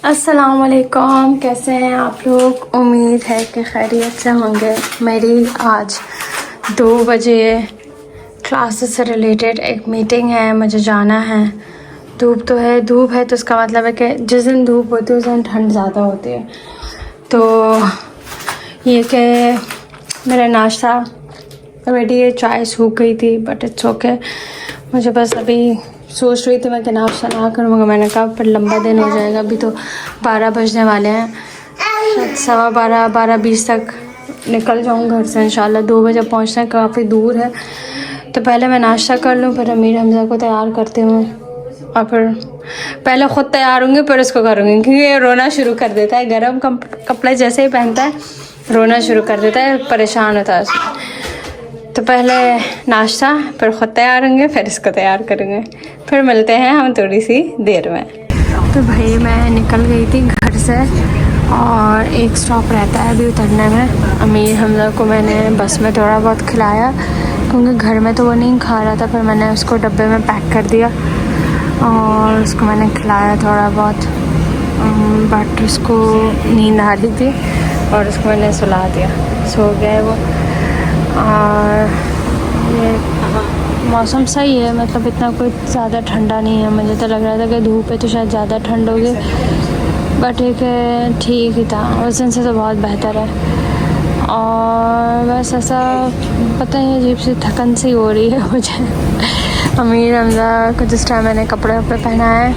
अस्सलाम वालेकुम, कैसे हैं आप लोग। उम्मीद है कि खैरियत से होंगे। मेरी आज 2 बजे क्लासेस से रिलेटेड एक मीटिंग है, मुझे जाना है। धूप है तो इसका मतलब है कि जिस दिन धूप होती है उस दिन ठंड ज़्यादा होती है। तो ये कि मेरा नाश्ता रेडी है, चाय सूख गई थी बट इट्स ओके। मुझे बस अभी सोच रही थी मैं कि नाश्ता ना करूँ, मगर मैंने कहा पर लंबा दिन हो जाएगा। अभी तो 12 बजने वाले हैं, शायद 12:20 तक निकल जाऊँ घर से इंशाल्लाह। 2 बजे पहुँचना काफ़ी दूर है, तो पहले मैं नाश्ता कर लूँ, फिर अमीर हमजा को तैयार करती हूँ और फिर पहले ख़ुद तैयार होंगी फिर उसको करूँगी, क्योंकि ये रोना शुरू कर देता है। गर्म कपड़े जैसे ही पहनता है रोना शुरू कर देता है, परेशान होता है उसमें। तो पहले नाश्ता, फिर ख़ुद तैयार होंगे, फिर इसको तैयार करेंगे, फिर मिलते हैं हम थोड़ी सी देर में। तो भाई मैं निकल गई थी घर से और एक स्टॉप रहता है अभी उतरने में। अमीर हमजा को मैंने बस में थोड़ा बहुत खिलाया, क्योंकि घर में तो वो नहीं खा रहा था। फिर मैंने उसको डब्बे में पैक कर दिया और उसको मैंने खिलाया थोड़ा बहुत, बट उसको नींद आ रही थी और उसको मैंने सुला दिया, सो गया है वो। और ये मौसम सही है, मतलब इतना कोई ज़्यादा ठंडा नहीं है। मुझे तो लग रहा था कि धूप है तो शायद ज़्यादा ठंड होगी, बट ठीक ही था। उस दिन से तो बहुत बेहतर है। और बस ऐसा पता नहीं, अजीब सी थकन सी हो रही है मुझे। अमीर हमजा को जिस टाइम मैंने कपड़े पहनाए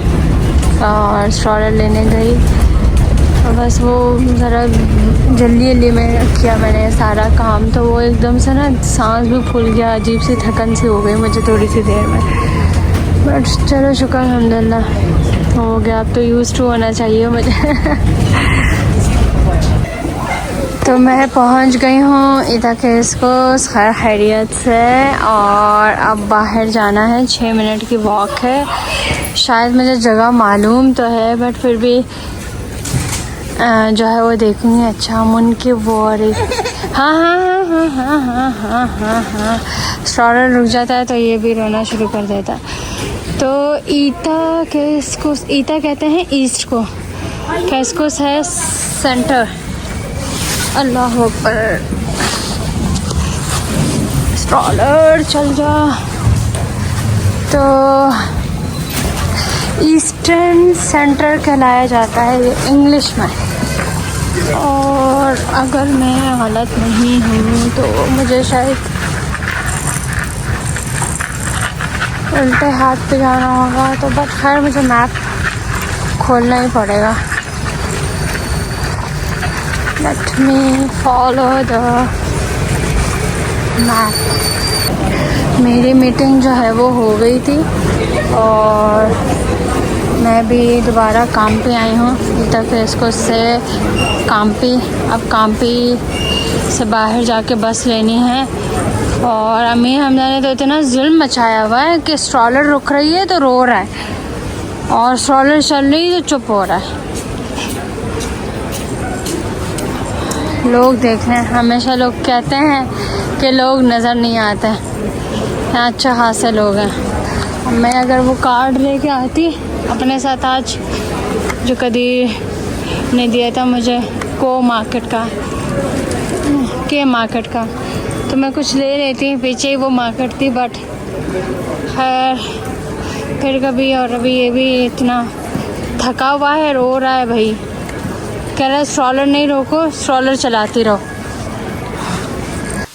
और स्ट्रॉलर लेने गई, और बस वो ज़रा जल्दी में किया मैंने सारा काम, तो वो एकदम से ना सांस भी फूल गया, अजीब सी थकन सी हो गई मुझे थोड़ी सी देर में। बट चलो शुक्र अल्हम्दुलिल्लाह हो गया, अब तो यूज़ टू होना चाहिए मुझे। तो मैं पहुंच गई हूँ इधर के इसको खैरियत से, और अब बाहर जाना है। 6 मिनट की वॉक है। शायद मुझे जगह मालूम तो है, बट फिर भी जो है वो देखूँगी। अच्छा मुनकी वो हाँ, स्ट्रॉलर रुक जाता है तो ये भी रोना शुरू कर देता। तो ईटा कहते हैं ईस्ट को, कैस्कोस है सेंटर। अल्लाह अकबर, स्ट्रॉलर चल जा। तो ईस्टर्न सेंटर कहलाया जाता है ये इंग्लिश में। और अगर मैं गलत नहीं हूँ तो मुझे शायद उल्टे हाथ पे जाना होगा, तो बट खैर मुझे मैप खोलना ही पड़ेगा। Let me follow the map. मेरी मीटिंग जो है वो हो गई थी और मैं भी दोबारा काम पे आई हूँ। तक इसको से अब काम्पी से बाहर जाके बस लेनी है। और अमीर हमजा ने तो इतना जुल्म मचाया हुआ है कि स्ट्रॉलर रुक रही है तो रो रहा है, और स्ट्रॉलर चल रही है तो चुप हो रहा है। लोग देख लें, हमेशा लोग कहते हैं कि लोग नज़र नहीं आते, यहाँ अच्छा खासे लोग हैं। मैं अगर वो कार्ड लेके आती अपने साथ आज, जो कदीर ने दिया था मुझे के मार्केट का, तो मैं कुछ ले लेती। पीछे ही वो मार्केट थी, बट खैर फिर कभी। और अभी ये भी इतना थका हुआ है, रो रहा है भाई, कह रहा है स्ट्रॉलर नहीं रोको, स्ट्रॉलर चलाती रहो।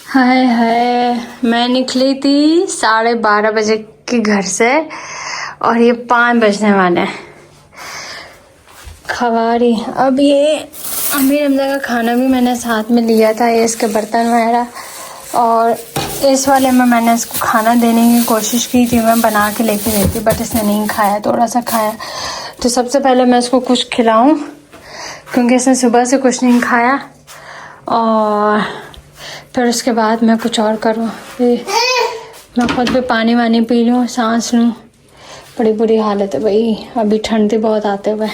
हाय मैं निकली थी 12:30 बजे के घर से और ये 5 बजने वाले हैं। खवारी अब ये अमीर हमजा का खाना भी मैंने साथ में लिया था, ये इसके बर्तन वगैरह, और इस वाले में मैंने इसको खाना देने की कोशिश की थी, मैं बना के लेके गई थी, बट इसने नहीं खाया, थोड़ा सा खाया। तो सबसे पहले मैं इसको कुछ खिलाऊं, क्योंकि इसने सुबह से कुछ नहीं खाया, और फिर उसके बाद मैं कुछ और करूँ। मैं खुद भी पानी वानी पी लूँ, सांस लूँ। बड़ी बुरी हालत है भाई, अभी ठंडी बहुत आते हुए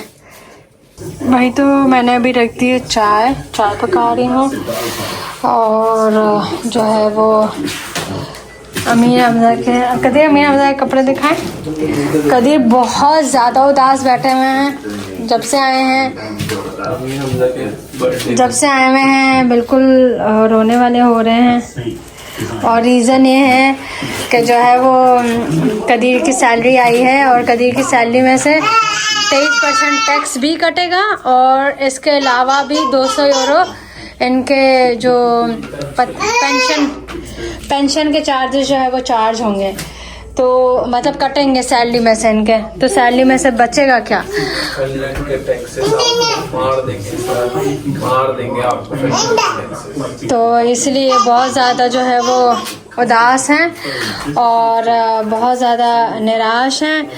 भाई। तो मैंने अभी रख दी है चाय पका रही हूँ, और जो है वो अमीर हमजा के कपड़े दिखाएं। कदीर बहुत ज़्यादा उदास बैठे हुए हैं, जब से आए हुए हैं बिल्कुल रोने वाले हो रहे हैं। और रीज़न ये है कि जो है वो कदीर की सैलरी आई है और कदीर की सैलरी में से 23% टैक्स भी कटेगा और इसके अलावा भी 200 यूरो इनके जो पेंशन के चार्जेस जो है वो चार्ज होंगे, तो मतलब कटेंगे सैलरी में से इनके। तो सैलरी में से बचेगा क्या? मार देंगे आपको। तो इसलिए बहुत ज़्यादा जो है वो उदास हैं और बहुत ज़्यादा निराश हैं।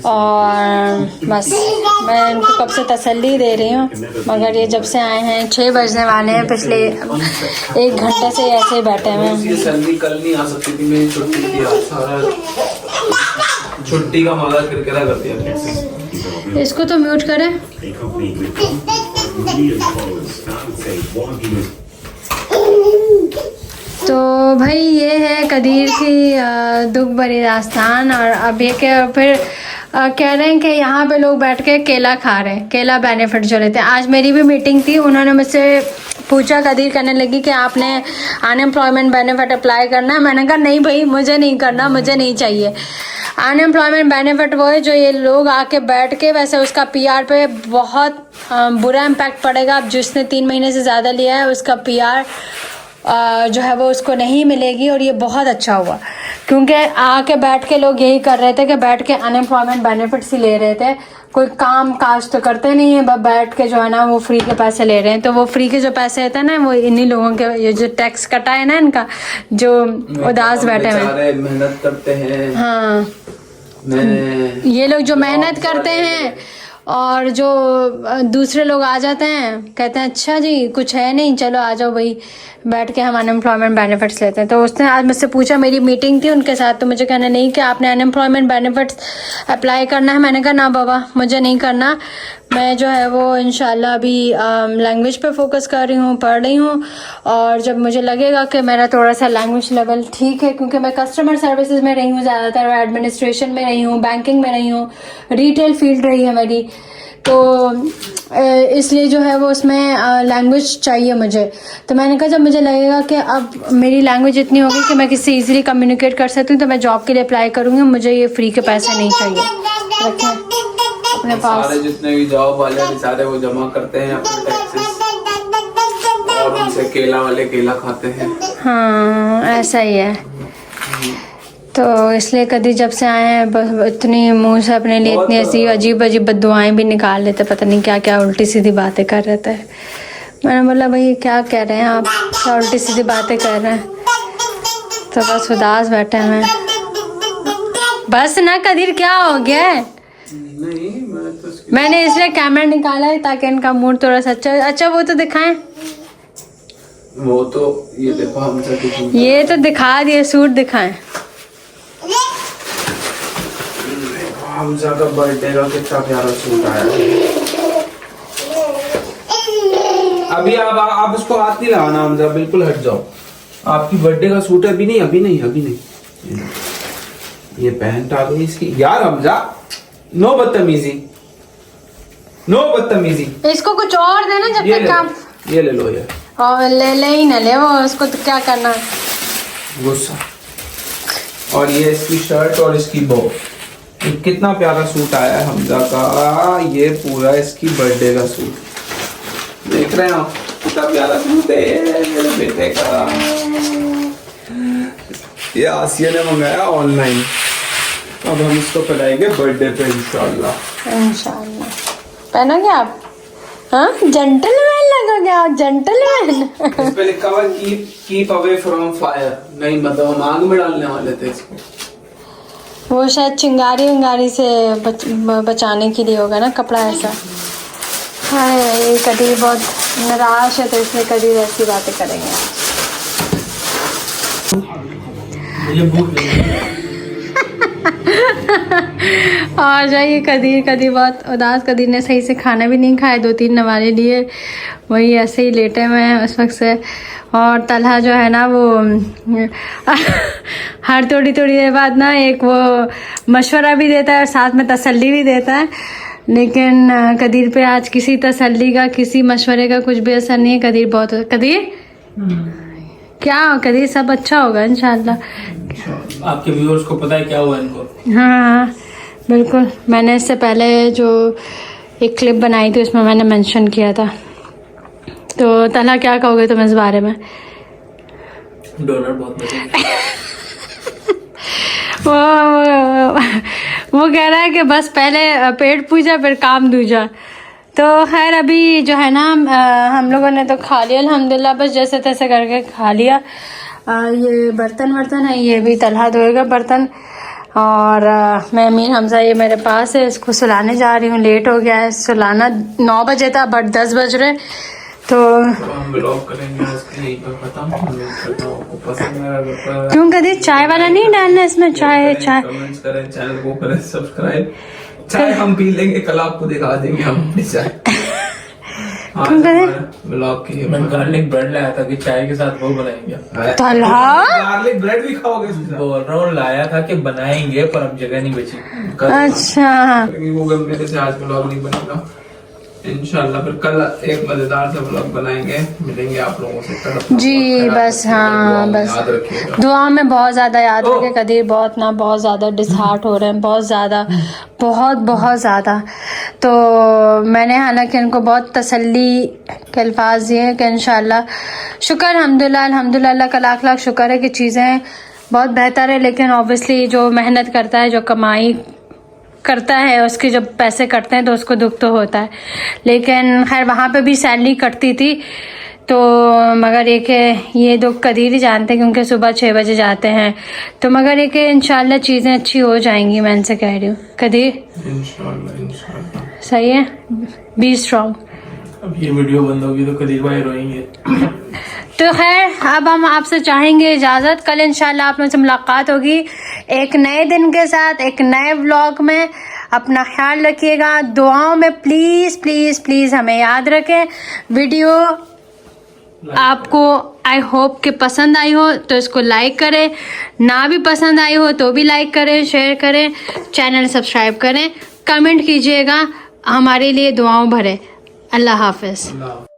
और बस मैं इनको कब से तसल्ली दे रही हूँ, मगर ये जब से आए हैं 6 बजने वाले हैं, पिछले 1 घंटे से ऐसे ही बैठे हुए हैं। सैलरी कल नहीं आ सकती थी, मेरी छुट्टी थी आज, सारा छुट्टी का माला किरकिरा कर दिया। इसको तो म्यूट करें। तो भाई ये है कदीर की दुख भरी दास्तान। और अब ये क्या फिर कह रहे हैं कि यहाँ पे लोग बैठ के केला खा रहे हैं, केला बेनिफिट जो लेते हैं। आज मेरी भी मीटिंग थी, उन्होंने मुझसे पूछा, कदीर कहने लगी कि आपने अनएम्प्लॉयमेंट बेनिफिट अप्लाई करना है। मैंने कहा नहीं भाई, मुझे नहीं करना, मुझे नहीं चाहिए। अनएम्प्लॉयमेंट बेनिफिट वो है जो ये लोग आके बैठ के, वैसे उसका पीआर पे बहुत बुरा इम्पैक्ट पड़ेगा। अब जिसने 3 महीने से ज़्यादा लिया है उसका पीआर जो है वो उसको नहीं मिलेगी। और ये बहुत अच्छा हुआ क्योंकि आके बैठ के लोग यही कर रहे थे कि बैठ के अनएम्प्लॉयमेंट बेनिफिट्स ही ले रहे थे, कोई काम काज तो करते नहीं है, बस बैठ के जो है ना वो फ्री के पैसे ले रहे हैं। तो वो फ्री के जो पैसे होते हैं ना, वो इन्हीं लोगों के, ये जो टैक्स कटा है ना इनका, जो उदास बैठे हुए मेहनत करते हैं। हाँ, ये लोग जो मेहनत करते हैं और जो दूसरे लोग आ जाते हैं, कहते हैं अच्छा जी कुछ है नहीं, चलो आ जाओ भाई, बैठ के हम अनएम्प्लॉयमेंट बेनिफिट्स लेते हैं। तो उसने आज मुझसे पूछा, मेरी मीटिंग थी उनके साथ, तो मुझे कहना नहीं कि आपने अनएम्प्लॉयमेंट बेनिफिट्स अप्लाई करना है। मैंने कहा ना बाबा, मुझे नहीं करना। मैं जो है वो इंशाल्लाह अभी लैंग्वेज पे फोकस कर रही हूँ, पढ़ रही हूँ। और जब मुझे लगेगा कि मेरा थोड़ा सा लैंग्वेज लेवल ठीक है, क्योंकि मैं कस्टमर सर्विसेज में रही हूँ ज़्यादातर, एडमिनिस्ट्रेशन में रही हूँ, बैंकिंग में रही हूँ, रिटेल फील्ड रही है मेरी, तो इसलिए जो है वो उसमें लैंग्वेज चाहिए मुझे। तो मैंने कहा जब मुझे लगेगा कि अब मेरी लैंग्वेज इतनी होगी कि मैं किसी इजीली कम्युनिकेट कर सकती हूँ, तो मैं जॉब के लिए अप्लाई करूँगी। मुझे ये फ्री के पैसे नहीं चाहिए। रखें अपने पास। सारे जितने भी जॉब वाले हैं सारे वो जमा करते हैं अपने टैक्सेस और उनसे केला वाले केला खाते हैं। हाँ ऐसा ही है। तो इसलिए कभी जब से आए हैं बस इतनी मुंह से अपने लिए इतनी ऐसी अजीब अजीब बद्दुआएं भी निकाल लेते, पता नहीं क्या क्या उल्टी सीधी बातें कर रहे थे। मैंने बोला भाई क्या कह रहे हैं आप, क्या उल्टी सीधी बातें कर रहे हैं। तो बस उदास बैठे हैं। बस ना कदीर क्या हो गया है? नहीं मैंने इसलिए कैमरा निकाला है ताकि इनका मूड थोड़ा सा अच्छा वो तो दिखाएं। वो तो ये देखो हम ये तो दिखा दिए, सूट दिखाएं। हमजा का बर्थडे का कितना प्यारा सूट आया है। अभी आप उसको हाथ नहीं लगाना हमजा, बिल्कुल हट जाओ। आपकी बर्थडे का सूट है। अभी नहीं। ये पैंट आ गई इसकी। यार हमजा नो बदतमीजी। इसको कुछ और देना जब तक आप ये ले लो यार। और ले ही ना ले वो, उसको तो क्या करना, गुस्सा। और ये इसकी शर्ट और इसकी बो। कितना प्यारा सूट आया है हमजा का। ये पूरा इसकी बर्थडे का सूट देख रहे हो, कितना प्यारा सूट है मेरे बेटे का। ये आसिया ने मंगाया ऑनलाइन। अब हम इसको पहनाएंगे बर्थडे पे इंशाल्लाह। पहनोगे आप? हाँ जेंटलमैन लगोगे आप, जेंटलमैन। इस पे लिखा हुआ कीप अवे फ्रॉम फायर। नहीं मतलब हम आग में डालने वाले थे इसको। वो शायद चिंगारी से बचाने के लिए होगा ना कपड़ा ऐसा। हाँ ये कदीर बहुत निराश है, तो इसलिए कदीर ऐसी बातें करेंगे। आ जाइए कदीर बहुत उदास। कदीर ने सही से खाना भी नहीं खाया, 2-3 नवाले लिए, वही ऐसे ही लेटे हुए हैं उस वक्त से। और तलहा जो है ना वो हर थोड़ी देर बाद ना एक वो मशवरा भी देता है और साथ में तसल्ली भी देता है। लेकिन कदीर पे आज किसी तसल्ली का, किसी मशवरे का कुछ भी असर नहीं है। कदीर बहुत कदीर क्या कदीर सब अच्छा होगा इंशाल्लाह। आपके व्यूअर्स को पता है क्या हुआ इनको? हाँ बिल्कुल, मैंने इससे पहले जो एक क्लिप बनाई थी उसमें मैंने मेंशन किया था। तो तला क्या कहोगे तुम इस बारे में? डोनर बहुत बचे। वो कह रहा है कि बस पहले पेट पूजा फिर काम दूजा। तो खैर अभी जो है ना हम लोगों ने तो खा लिया अल्हम्दुलिल्लाह, बस जैसे तैसे करके खा लिया। ये बर्तन है, ये भी तलहा धोएगा बर्तन। और मैं अमीर हमजा ये मेरे पास है, इसको सुलाने जा रही हूँ। लेट हो गया है सुलाना, 9 बजे था बट 10 बज रहे। तो हम ब्लॉग करेंगे उसके लिए खत्म। आपको पसंद है क्यों कदीर चाय वाला नहीं डालना इसमें? चाय कमेंट्स करें, चैनल को करें सब्सक्राइब। चाय हम पी लेंगे, कल आपको दिखा देंगे हम अपनी चाय। ब्लॉग की मैं गार्लिक ब्रेड लाया था कि चाय के साथ वो बनाएंगे। तलहा गार्लिक ब्रेड भी खाओगे? बोल रहा हूँ लाया था कि बनाएंगे पर अब जगह नहीं बची। अच्छा वो मेरे से आज ब्लॉग नहीं बनेगा इंशाल्लाह। फिर कल एक मजेदार सा ब्लॉग बनाएंगे, मिलेंगे आप लोगों से। जी बस हाँ बस याद रखिएगा, दुआ में बहुत ज़्यादा याद रखे कदीर। बहुत ज़्यादा डिसहार्ट हो रहे हैं, बहुत ज़्यादा। तो मैंने हालांकि इनको बहुत तसल्ली के अल्फाज दिए कि इंशाल्लाह शुक्र अल्हम्दुलिल्लाह अल्लाह का लाख लाख शुक्र है कि चीज़ें बहुत बेहतर है। लेकिन ऑब्वियसली जो मेहनत करता है, जो कमाई करता है, उसके जब पैसे कटते हैं तो उसको दुख तो होता है। लेकिन खैर वहाँ पे भी सैलरी कटती थी तो मगर एक ये दुख कदीर ही जानते हैं क्योंकि सुबह 6 बजे जाते हैं। तो मगर एक इंशाल्लाह चीज़ें अच्छी हो जाएंगी, मैं इनसे कह रही हूँ कदीर। इंशाल्लाह सही है, बी स्ट्रॉन्ग। अब ये वीडियो बंद होगी तो कदीर भाई रोएंगे। तो खैर अब हम आपसे चाहेंगे इजाज़त। कल इंशाल्लाह आप लोगों से मुलाकात होगी एक नए दिन के साथ, एक नए व्लॉग में। अपना ख्याल रखिएगा, दुआओं में प्लीज़ प्लीज़ प्लीज़ हमें याद रखें। वीडियो आपको आई होप कि पसंद आई हो तो इसको लाइक करें, ना भी पसंद आई हो तो भी लाइक करें, शेयर करें, चैनल सब्सक्राइब करें, कमेंट कीजिएगा, हमारे लिए दुआओं भरें। अल्लाह हाफ़िज़।